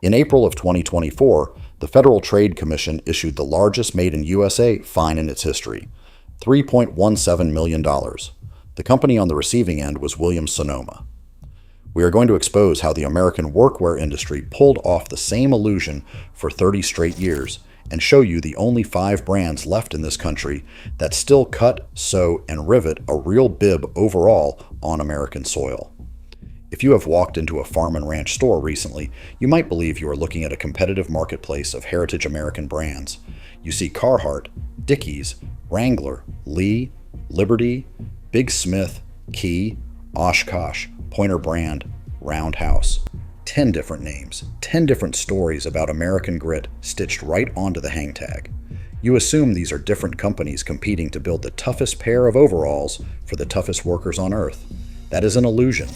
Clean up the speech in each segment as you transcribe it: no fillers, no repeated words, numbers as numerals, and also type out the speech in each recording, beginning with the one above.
In April of 2024, the Federal Trade Commission issued the largest Made in USA fine in its history, $3.17 million. The company on the receiving end was Williams-Sonoma. We are going to expose how the American workwear industry pulled off the same illusion for 30 straight years and show you the only 5 brands left in this country that still cut, sew, and rivet a real bib overall on American soil. If you have walked into a farm and ranch store recently, you might believe you are looking at a competitive marketplace of heritage American brands. You see Carhartt, Dickies, Wrangler, Lee, Liberty, Big Smith, Key, Oshkosh, Pointer Brand, Roundhouse. 10 different names, 10 different stories about American grit stitched right onto the hangtag. You assume these are different companies competing to build the toughest pair of overalls for the toughest workers on earth. That is an illusion.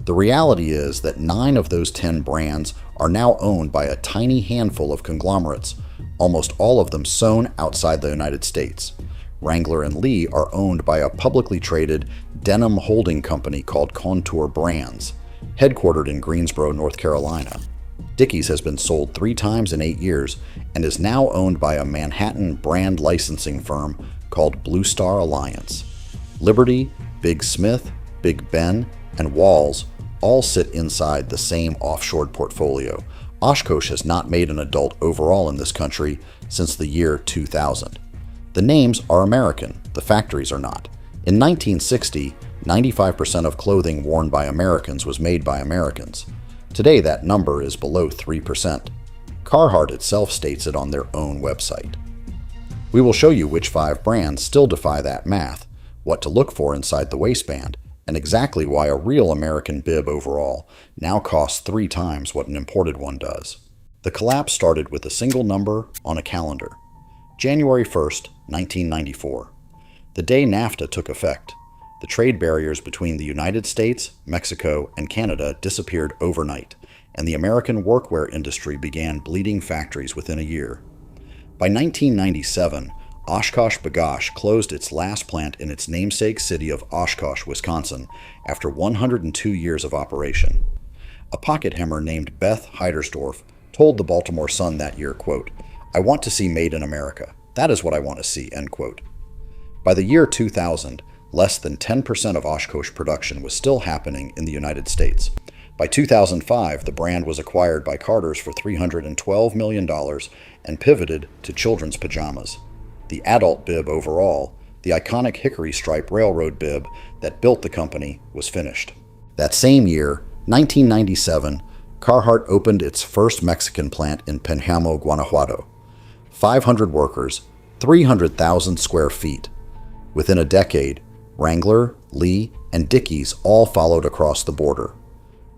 The reality is that 9 of those 10 brands are now owned by a tiny handful of conglomerates, almost all of them sewn outside the United States. Wrangler and Lee are owned by a publicly traded denim holding company called Contour Brands, headquartered in Greensboro, North Carolina. Dickies has been sold 3 times in 8 years and is now owned by a Manhattan brand licensing firm called Blue Star Alliance. Liberty, Big Smith, Big Ben, and Walls all sit inside the same offshored portfolio. Oshkosh has not made an adult overall in this country since the year 2000. The names are American, the factories are not. In 1960, 95% of clothing worn by Americans was made by Americans. Today that number is below 3%. Carhartt itself states it on their own website. We will show you which 5 brands still defy that math, what to look for inside the waistband, and exactly why a real American bib overall now costs 3 times what an imported one does. The collapse started with a single number on a calendar. January 1st, 1994. The day NAFTA took effect, the trade barriers between the United States, Mexico, and Canada disappeared overnight, and the American workwear industry began bleeding factories within a year. By 1997, Oshkosh B'gosh closed its last plant in its namesake city of Oshkosh, Wisconsin, after 102 years of operation. A pocket hemmer named Beth Heidersdorf told the Baltimore Sun that year, quote, "I want to see made in America. That is what I want to see," end quote. By the year 2000, less than 10% of Oshkosh production was still happening in the United States. By 2005, the brand was acquired by Carter's for $312 million and pivoted to children's pajamas. The adult bib overall, the iconic hickory stripe railroad bib that built the company, was finished. That same year, 1997, Carhartt opened its first Mexican plant in Pénjamo, Guanajuato. 500 workers, 300,000 square feet. Within a decade, Wrangler, Lee, and Dickies all followed across the border.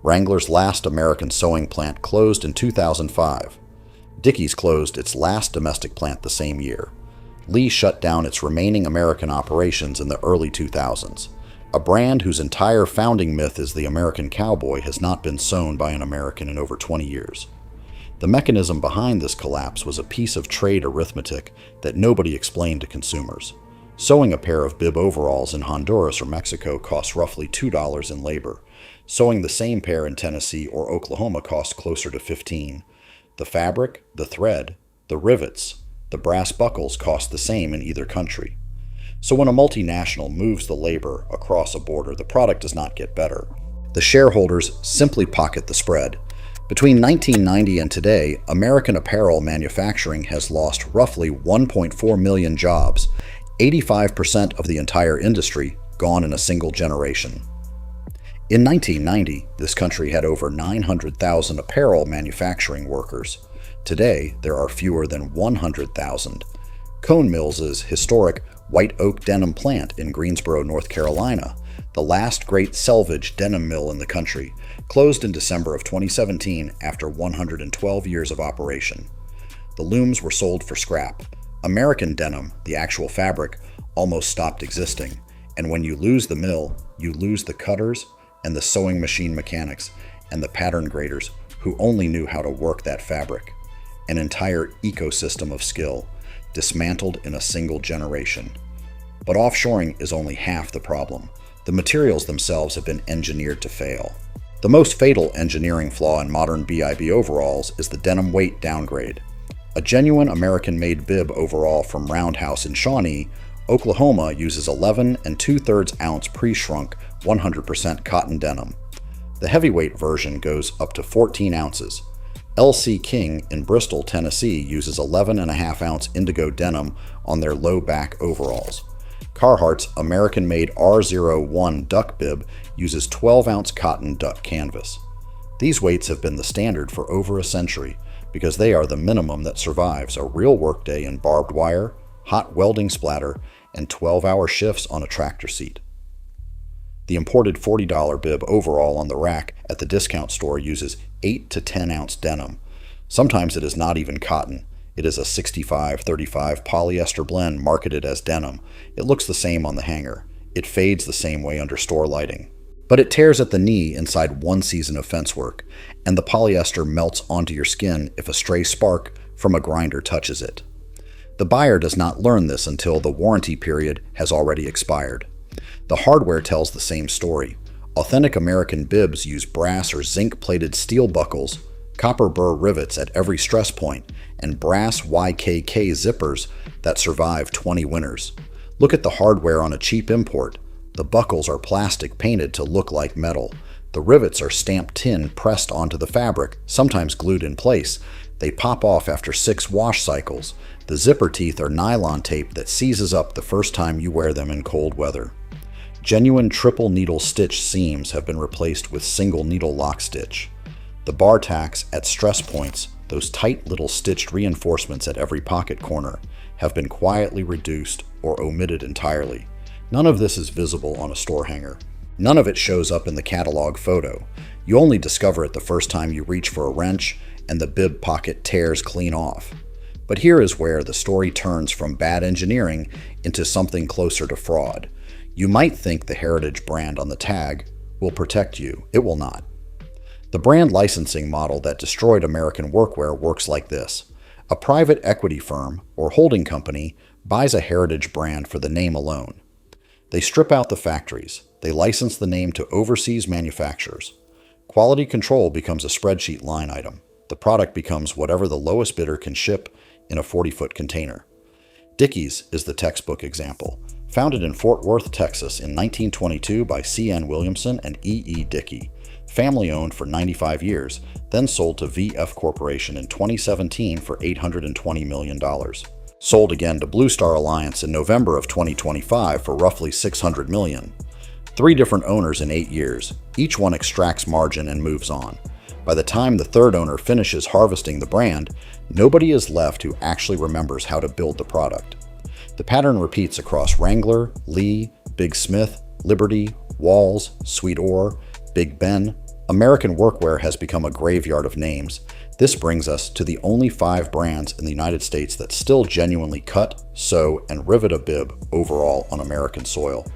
Wrangler's last American sewing plant closed in 2005. Dickies closed its last domestic plant the same year. Lee shut down its remaining American operations in the early 2000s. A brand whose entire founding myth is the American cowboy has not been sewn by an American in over 20 years. The mechanism behind this collapse was a piece of trade arithmetic that nobody explained to consumers. Sewing a pair of bib overalls in Honduras or Mexico costs roughly $2 in labor. Sewing the same pair in Tennessee or Oklahoma costs closer to $15. The fabric, the thread, the rivets, the brass buckles cost the same in either country. So when a multinational moves the labor across a border, the product does not get better. The shareholders simply pocket the spread. Between 1990 and today, American apparel manufacturing has lost roughly 1.4 million jobs, 85% of the entire industry gone in a single generation. In 1990, this country had over 900,000 apparel manufacturing workers. Today, there are fewer than 100,000. Cone Mills' historic White Oak Denim plant in Greensboro, North Carolina, the last great selvage denim mill in the country, closed in December of 2017 after 112 years of operation. The looms were sold for scrap. American denim, the actual fabric, almost stopped existing, and when you lose the mill, you lose the cutters and the sewing machine mechanics and the pattern graders who only knew how to work that fabric. An entire ecosystem of skill, dismantled in a single generation. But offshoring is only half the problem. The materials themselves have been engineered to fail. The most fatal engineering flaw in modern BIB overalls is the denim weight downgrade. A genuine American-made bib overall from Roundhouse in Shawnee, Oklahoma uses 11 2/3 ounce pre-shrunk 100% cotton denim. The heavyweight version goes up to 14 ounces. LC King in Bristol, Tennessee uses 11.5 ounce indigo denim on their low back overalls. Carhartt's American-made R01 duck bib uses 12 ounce cotton duck canvas. These weights have been the standard for over a century because they are the minimum that survives a real workday in barbed wire, hot welding splatter, and 12-hour shifts on a tractor seat. The imported $40 bib overall on the rack at the discount store uses 8 to 10 ounce denim. Sometimes it is not even cotton. It is a 65-35 polyester blend marketed as denim. It looks the same on the hanger. It fades the same way under store lighting. But it tears at the knee inside one season of fence work, and the polyester melts onto your skin if a stray spark from a grinder touches it. The buyer does not learn this until the warranty period has already expired. The hardware tells the same story. Authentic American bibs use brass or zinc-plated steel buckles, copper burr rivets at every stress point, and brass YKK zippers that survive 20 winters. Look at the hardware on a cheap import. The buckles are plastic painted to look like metal. The rivets are stamped tin pressed onto the fabric, sometimes glued in place. They pop off after 6 wash cycles. The zipper teeth are nylon tape that seizes up the first time you wear them in cold weather. Genuine triple needle stitch seams have been replaced with single needle lock stitch. The bar tacks at stress points, those tight little stitched reinforcements at every pocket corner, have been quietly reduced or omitted entirely. None of this is visible on a store hanger. None of it shows up in the catalog photo. You only discover it the first time you reach for a wrench and the bib pocket tears clean off. But here is where the story turns from bad engineering into something closer to fraud. You might think the heritage brand on the tag will protect you. It will not. The brand licensing model that destroyed American workwear works like this. A private equity firm or holding company buys a heritage brand for the name alone. They strip out the factories. They license the name to overseas manufacturers. Quality control becomes a spreadsheet line item. The product becomes whatever the lowest bidder can ship in a 40-foot container. Dickies is the textbook example. Founded in Fort Worth, Texas in 1922 by C.N. Williamson and E.E. Dickey. Family-owned for 95 years, then sold to VF Corporation in 2017 for $820 million. Sold again to Blue Star Alliance in November of 2025 for roughly $600 million. 3 different owners in 8 years. Each one extracts margin and moves on. By the time the third owner finishes harvesting the brand, nobody is left who actually remembers how to build the product. The pattern repeats across Wrangler, Lee, Big Smith, Liberty, Walls, Sweet Oar, Big Ben. American workwear has become a graveyard of names. This brings us to the only 5 brands in the United States that still genuinely cut, sew, and rivet a bib overall on American soil.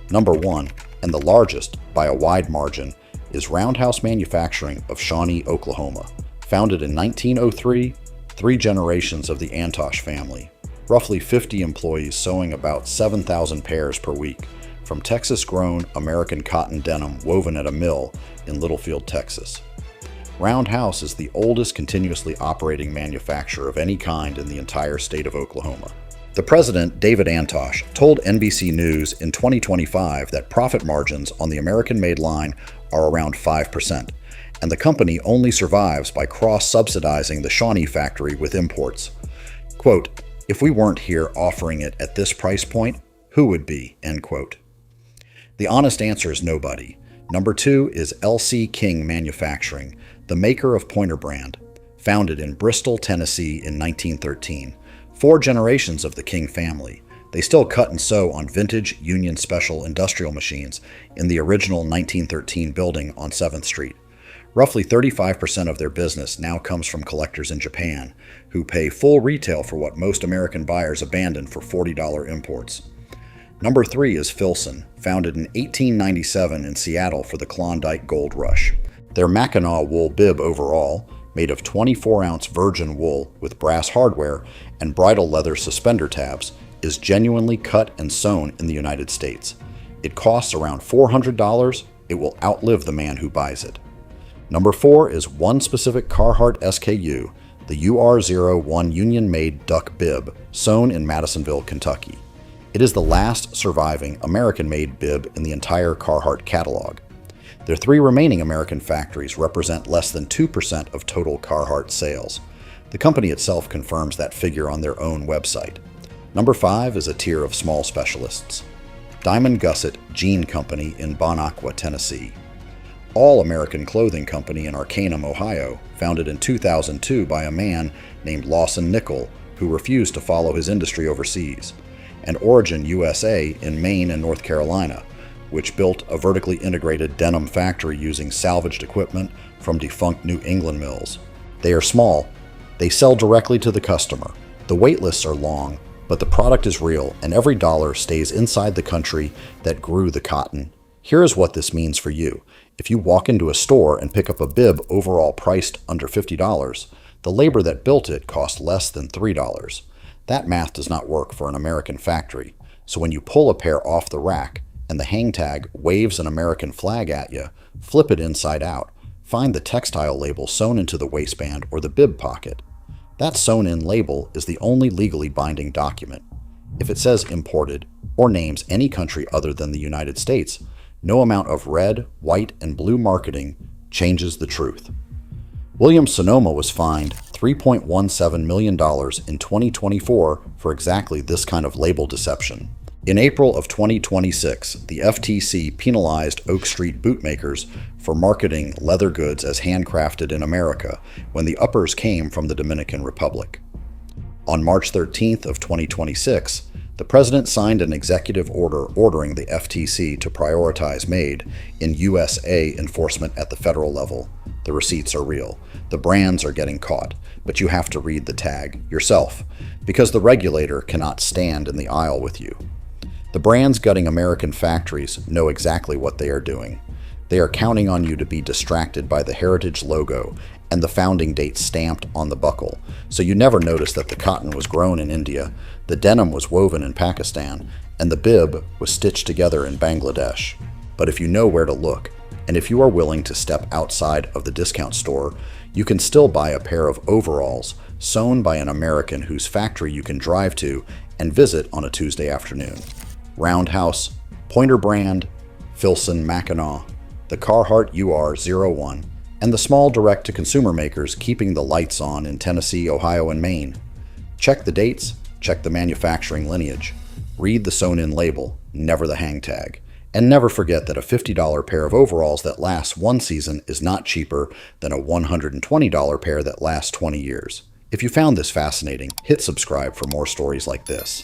Number 1, and the largest by a wide margin, is Roundhouse Manufacturing of Shawnee, Oklahoma. Founded in 1903, 3 generations of the Antosh family. Roughly 50 employees sewing about 7,000 pairs per week, from Texas-grown American cotton denim woven at a mill in Littlefield, Texas. Roundhouse is the oldest continuously operating manufacturer of any kind in the entire state of Oklahoma. The president, David Antosh, told NBC News in 2025 that profit margins on the American-made line are around 5%, and the company only survives by cross-subsidizing the Shawnee factory with imports. Quote, "If we weren't here offering it at this price point, who would be?" End quote. The honest answer is nobody. Number 2 is LC King Manufacturing, the maker of Pointer brand. Founded in Bristol, Tennessee in 1913. 4 generations of the King family. They still cut and sew on vintage Union Special industrial machines in the original 1913 building on 7th Street. Roughly 35% of their business now comes from collectors in Japan, who pay full retail for what most American buyers abandon for $40 imports. Number 3 is Filson, founded in 1897 in Seattle for the Klondike Gold Rush. Their Mackinaw wool bib overall, made of 24-ounce virgin wool with brass hardware and bridle leather suspender tabs, is genuinely cut and sewn in the United States. It costs around $400, It will outlive the man who buys it. Number 4 is one specific Carhartt SKU, the UR01 Union-made duck bib, sewn in Madisonville, Kentucky. It is the last surviving American-made bib in the entire Carhartt catalog. Their 3 remaining American factories represent less than 2% of total Carhartt sales. The company itself confirms that figure on their own website. Number 5 is a tier of small specialists. Diamond Gusset Jean Company in Bon Aqua, Tennessee. All-American clothing company in Arcanum, Ohio, founded in 2002 by a man named Lawson Nickel, who refused to follow his industry overseas, and Origin USA in Maine and North Carolina, which built a vertically integrated denim factory using salvaged equipment from defunct New England mills. They are small. They sell directly to the customer. The wait lists are long, but the product is real, and every dollar stays inside the country that grew the cotton. Here is what this means for you. If you walk into a store and pick up a bib overall priced under $50, the labor that built it cost less than $3. That math does not work for an American factory. So when you pull a pair off the rack and the hang tag waves an American flag at you, flip it inside out. Find the textile label sewn into the waistband or the bib pocket. That sewn-in label is the only legally binding document. If it says imported or names any country other than the United States, no amount of red, white, and blue marketing changes the truth. Williams-Sonoma was fined $3.17 million in 2024 for exactly this kind of label deception. In April of 2026, the FTC penalized Oak Street bootmakers for marketing leather goods as handcrafted in America when the uppers came from the Dominican Republic. On March 13th of 2026, the President signed an executive order ordering the FTC to prioritize made in USA enforcement at the federal level. The receipts are real. The brands are getting caught, but you have to read the tag yourself, because the regulator cannot stand in the aisle with you. The brands gutting American factories know exactly what they are doing. They are counting on you to be distracted by the heritage logo and the founding date stamped on the buckle, so you never notice that the cotton was grown in India, the denim was woven in Pakistan, and the bib was stitched together in Bangladesh. But if you know where to look, and if you are willing to step outside of the discount store, you can still buy a pair of overalls sewn by an American whose factory you can drive to and visit on a Tuesday afternoon. Roundhouse, Pointer Brand, Filson Mackinac, the Carhartt UR01, and the small direct-to-consumer makers keeping the lights on in Tennessee, Ohio, and Maine. Check the dates, check the manufacturing lineage, read the sewn-in label, never the hang tag, and never forget that a $50 pair of overalls that lasts one season is not cheaper than a $120 pair that lasts 20 years. If you found this fascinating, hit subscribe for more stories like this.